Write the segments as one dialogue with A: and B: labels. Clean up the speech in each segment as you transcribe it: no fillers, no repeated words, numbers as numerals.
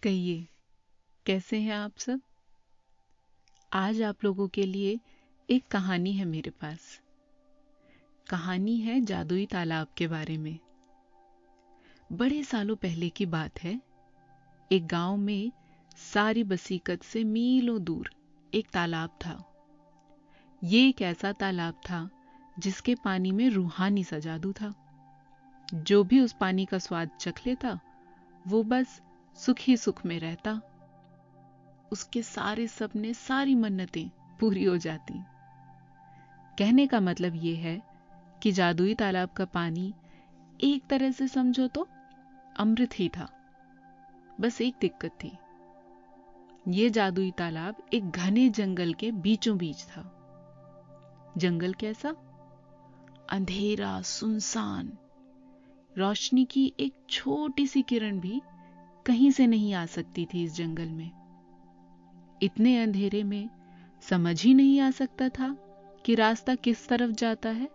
A: कहिए, कैसे हैं आप सब। आज आप लोगों के लिए एक कहानी है मेरे पास। कहानी है जादुई तालाब के बारे में। बड़े सालों पहले की बात है। एक गांव में सारी बसीकत से मीलों दूर एक तालाब था। ये एक ऐसा तालाब था जिसके पानी में रूहानी सा जादू था। जो भी उस पानी का स्वाद चख लेता वो बस सुख ही सुख में रहता। उसके सारे सपने, सारी मन्नतें पूरी हो जाती। कहने का मतलब ये है कि जादुई तालाब का पानी एक तरह से समझो तो अमृत ही था। बस एक दिक्कत थी। ये जादुई तालाब एक घने जंगल के बीचों बीच था। जंगल कैसा? अंधेरा, सुनसान। रोशनी की एक छोटी सी किरण भी कहीं से नहीं आ सकती थी इस जंगल में। इतने अंधेरे में समझ ही नहीं आ सकता था कि रास्ता किस तरफ जाता है।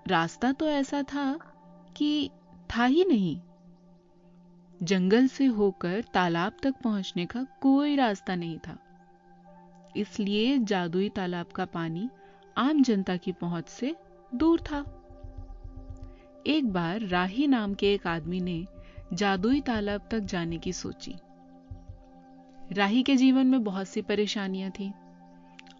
A: रास्ता तो ऐसा था कि था ही नहीं। जंगल से होकर तालाब तक पहुंचने का कोई रास्ता नहीं था। इसलिए जादुई तालाब का पानी आम जनता की पहुंच से दूर था। एक बार राही नाम के एक आदमी ने जादुई तालाब तक जाने की सोची। राही के जीवन में बहुत सी परेशानियां थी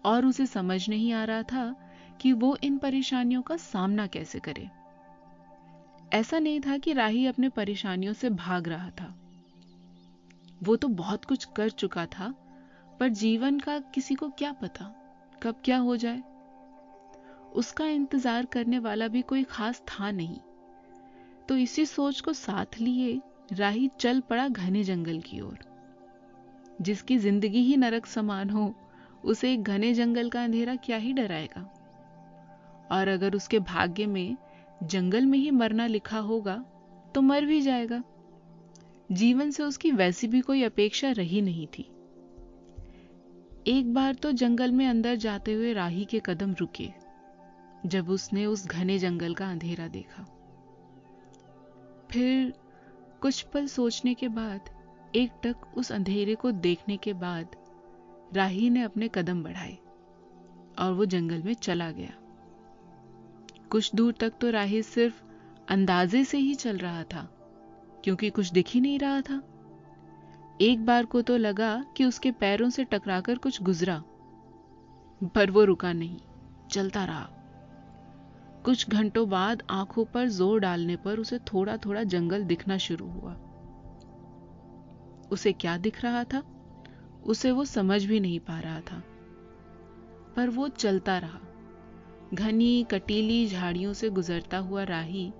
A: और उसे समझ नहीं आ रहा था कि वो इन परेशानियों का सामना कैसे करे। ऐसा नहीं था कि राही अपने परेशानियों से भाग रहा था। वो तो बहुत कुछ कर चुका था, पर जीवन का किसी को क्या पता कब क्या हो जाए। उसका इंतजार करने वाला भी कोई खास था नहीं। तो इसी सोच को साथ लिए राही चल पड़ा घने जंगल की ओर। जिसकी जिंदगी ही नरक समान हो, उसे एक घने जंगल का अंधेरा क्या ही डराएगा। और अगर उसके भाग्य में जंगल में ही मरना लिखा होगा तो मर भी जाएगा। जीवन से उसकी वैसी भी कोई अपेक्षा रही नहीं थी। एक बार तो जंगल में अंदर जाते हुए राही के कदम रुके जब उसने उस घने जंगल का अंधेरा देखा। फिर कुछ पल सोचने के बाद, एकटक उस अंधेरे को देखने के बाद राही ने अपने कदम बढ़ाए और वो जंगल में चला गया। कुछ दूर तक तो राही सिर्फ अंदाजे से ही चल रहा था, क्योंकि कुछ दिख ही नहीं रहा था। एक बार को तो लगा कि उसके पैरों से टकराकर कुछ गुजरा, पर वो रुका नहीं, चलता रहा। कुछ घंटों बाद आंखों पर जोर डालने पर उसे थोड़ा थोड़ा जंगल दिखना शुरू हुआ। उसे क्या दिख रहा था उसे वो समझ भी नहीं पा रहा था, पर वो चलता रहा। घनी कटीली झाड़ियों से गुजरता हुआ राही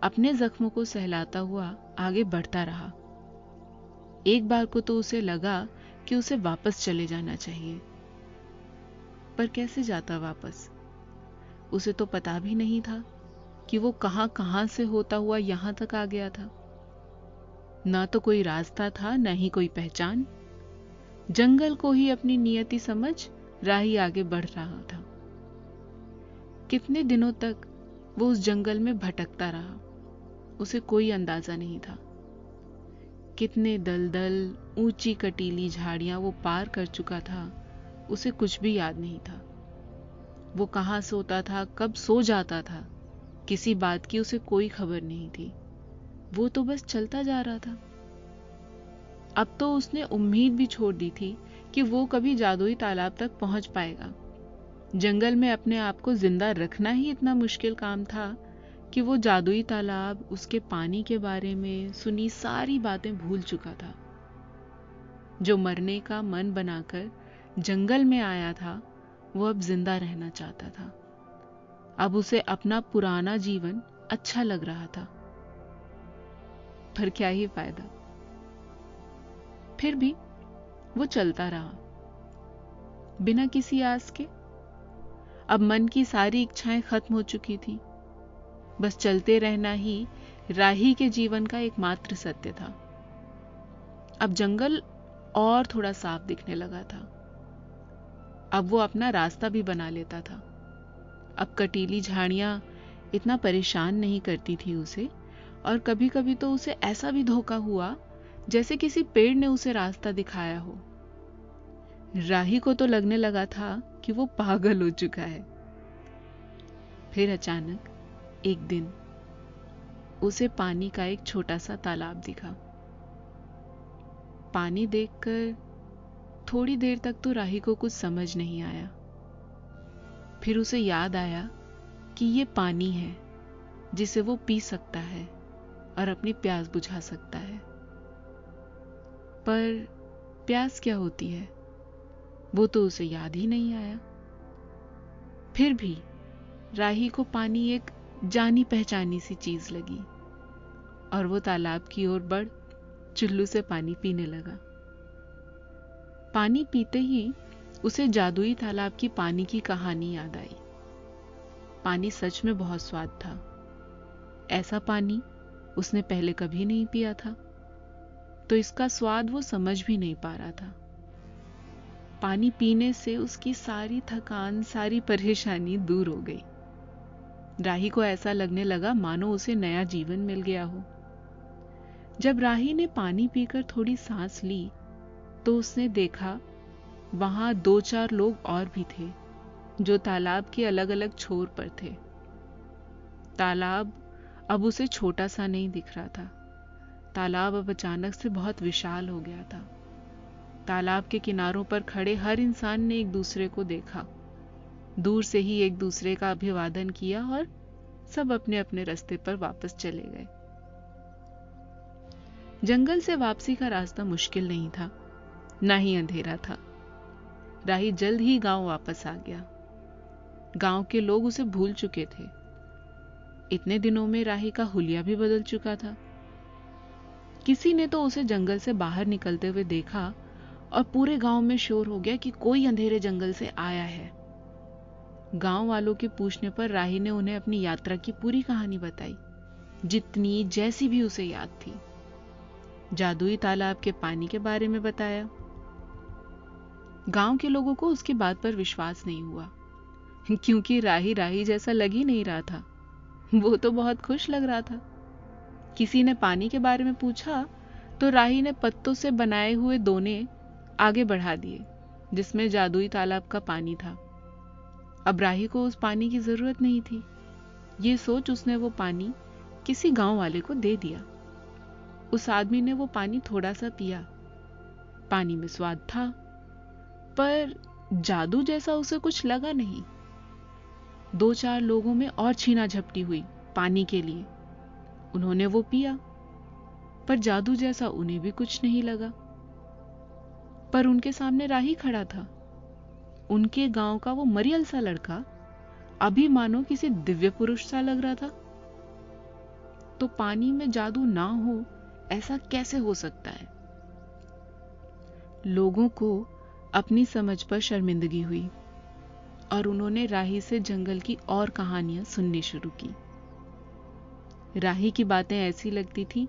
A: अपने जख्मों को सहलाता हुआ आगे बढ़ता रहा। एक बार को तो उसे लगा कि उसे वापस चले जाना चाहिए, पर कैसे जाता वापस? उसे तो पता भी नहीं था कि वो कहां से होता हुआ यहां तक आ गया था। ना तो कोई रास्ता था, ना ही कोई पहचान। जंगल को ही अपनी नियति समझ राही आगे बढ़ रहा था। कितने दिनों तक वो उस जंगल में भटकता रहा, उसे कोई अंदाजा नहीं था। कितने दलदल, ऊंची कटीली झाड़ियां वो पार कर चुका था, उसे कुछ भी याद नहीं था। वो कहां सोता था, कब सो जाता था, किसी बात की उसे कोई खबर नहीं थी। वो तो बस चलता जा रहा था। अब तो उसने उम्मीद भी छोड़ दी थी कि वो कभी जादुई तालाब तक पहुंच पाएगा। जंगल में अपने आप को जिंदा रखना ही इतना मुश्किल काम था कि वो जादुई तालाब, उसके पानी के बारे में सुनी सारी बातें भूल चुका था। जो मरने का मन बनाकर जंगल में आया था, वो अब जिंदा रहना चाहता था। अब उसे अपना पुराना जीवन अच्छा लग रहा था, पर क्या ही फायदा। फिर भी वो चलता रहा, बिना किसी आस के। अब मन की सारी इच्छाएं खत्म हो चुकी थी। बस चलते रहना ही राही के जीवन का एकमात्र सत्य था। अब जंगल और थोड़ा साफ दिखने लगा था। अब वो अपना रास्ता भी बना लेता था। अब कटीली झाड़ियां इतना परेशान नहीं करती थी उसे, और कभी कभी तो उसे ऐसा भी धोखा हुआ जैसे किसी पेड़ ने उसे रास्ता दिखाया हो। राही को तो लगने लगा था कि वो पागल हो चुका है। फिर अचानक एक दिन उसे पानी का एक छोटा सा तालाब दिखा। पानी देखकर थोड़ी देर तक तो राही को कुछ समझ नहीं आया। फिर उसे याद आया कि ये पानी है जिसे वो पी सकता है और अपनी प्यास बुझा सकता है। पर प्यास क्या होती है वो तो उसे याद ही नहीं आया। फिर भी राही को पानी एक जानी पहचानी सी चीज लगी और वो तालाब की ओर बढ़ चुल्लू से पानी पीने लगा। पानी पीते ही उसे जादुई तालाब की पानी की कहानी याद आई। पानी सच में बहुत स्वाद था। ऐसा पानी उसने पहले कभी नहीं पिया था, तो इसका स्वाद वो समझ भी नहीं पा रहा था। पानी पीने से उसकी सारी थकान, सारी परेशानी दूर हो गई। राही को ऐसा लगने लगा मानो उसे नया जीवन मिल गया हो। जब राही ने पानी पीकर थोड़ी सांस ली तो उसने देखा वहां 2-4 लोग और भी थे जो तालाब के अलग अलग छोर पर थे। तालाब अब उसे छोटा सा नहीं दिख रहा था। तालाब अब अचानक से बहुत विशाल हो गया था। तालाब के किनारों पर खड़े हर इंसान ने एक दूसरे को देखा, दूर से ही एक दूसरे का अभिवादन किया और सब अपने अपने रास्ते पर वापस चले गए। जंगल से वापसी का रास्ता मुश्किल नहीं था, ना ही अंधेरा था। राही जल्द ही गांव वापस आ गया। गांव के लोग उसे भूल चुके थे। इतने दिनों में राही का हुलिया भी बदल चुका था। किसी ने तो उसे जंगल से बाहर निकलते हुए देखा और पूरे गांव में शोर हो गया कि कोई अंधेरे जंगल से आया है। गांव वालों के पूछने पर राही ने उन्हें अपनी यात्रा की पूरी कहानी बताई, जितनी जैसी भी उसे याद थी। जादुई तालाब के पानी के बारे में बताया। गांव के लोगों को उसकी बात पर विश्वास नहीं हुआ, क्योंकि राही राही जैसा लग ही नहीं रहा था। वो तो बहुत खुश लग रहा था। किसी ने पानी के बारे में पूछा तो राही ने पत्तों से बनाए हुए दोने आगे बढ़ा दिए जिसमें जादुई तालाब का पानी था। अब राही को उस पानी की जरूरत नहीं थी। ये सोच उसने वो पानी किसी गांव वाले को दे दिया। उस आदमी ने वो पानी थोड़ा सा पिया। पानी में स्वाद था, पर जादू जैसा उसे कुछ लगा नहीं। 2-4 लोगों में और छीना झपटी हुई पानी के लिए। उन्होंने वो पिया, पर जादू जैसा उन्हें भी कुछ नहीं लगा। पर उनके सामने राही खड़ा था। उनके गांव का वो मरियल सा लड़का अभी मानो किसी दिव्य पुरुष सा लग रहा था। तो पानी में जादू ना हो ऐसा कैसे हो सकता है? लोगों को अपनी समझ पर शर्मिंदगी हुई और उन्होंने राही से जंगल की और कहानियां सुननी शुरू की। राही की बातें ऐसी लगती थी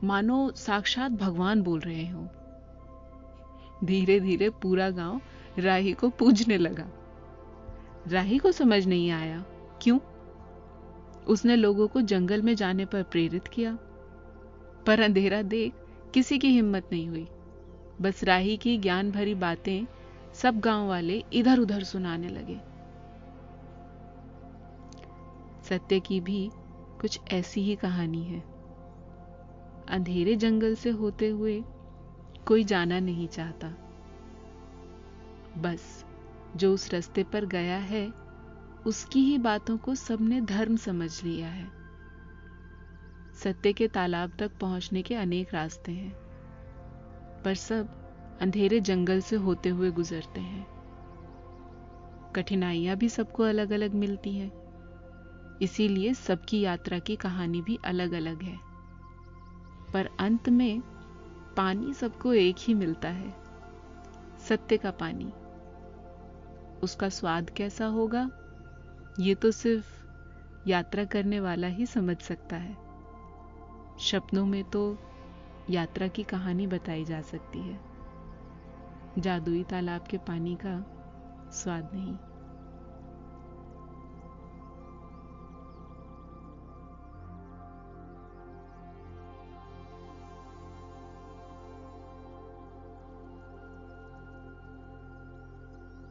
A: मानो साक्षात भगवान बोल रहे हों। धीरे धीरे पूरा गांव राही को पूजने लगा। राही को समझ नहीं आया क्यों। उसने लोगों को जंगल में जाने पर प्रेरित किया, पर अंधेरा देख किसी की हिम्मत नहीं हुई। बस राही की ज्ञान भरी बातें सब गांव वाले इधर उधर सुनाने लगे। सत्य की भी कुछ ऐसी ही कहानी है। अंधेरे जंगल से होते हुए कोई जाना नहीं चाहता। बस जो उस रास्ते पर गया है उसकी ही बातों को सबने धर्म समझ लिया है। सत्य के तालाब तक पहुंचने के अनेक रास्ते हैं, पर सब अंधेरे जंगल से होते हुए गुजरते हैं। कठिनाइयां भी सबको अलग अलग मिलती हैं, इसीलिए सबकी यात्रा की कहानी भी अलग अलग है। पर अंत में पानी सबको एक ही मिलता है, सत्य का पानी। उसका स्वाद कैसा होगा ये तो सिर्फ यात्रा करने वाला ही समझ सकता है। शब्दों में तो यात्रा की कहानी बताई जा सकती है, जादुई तालाब के पानी का स्वाद नहीं।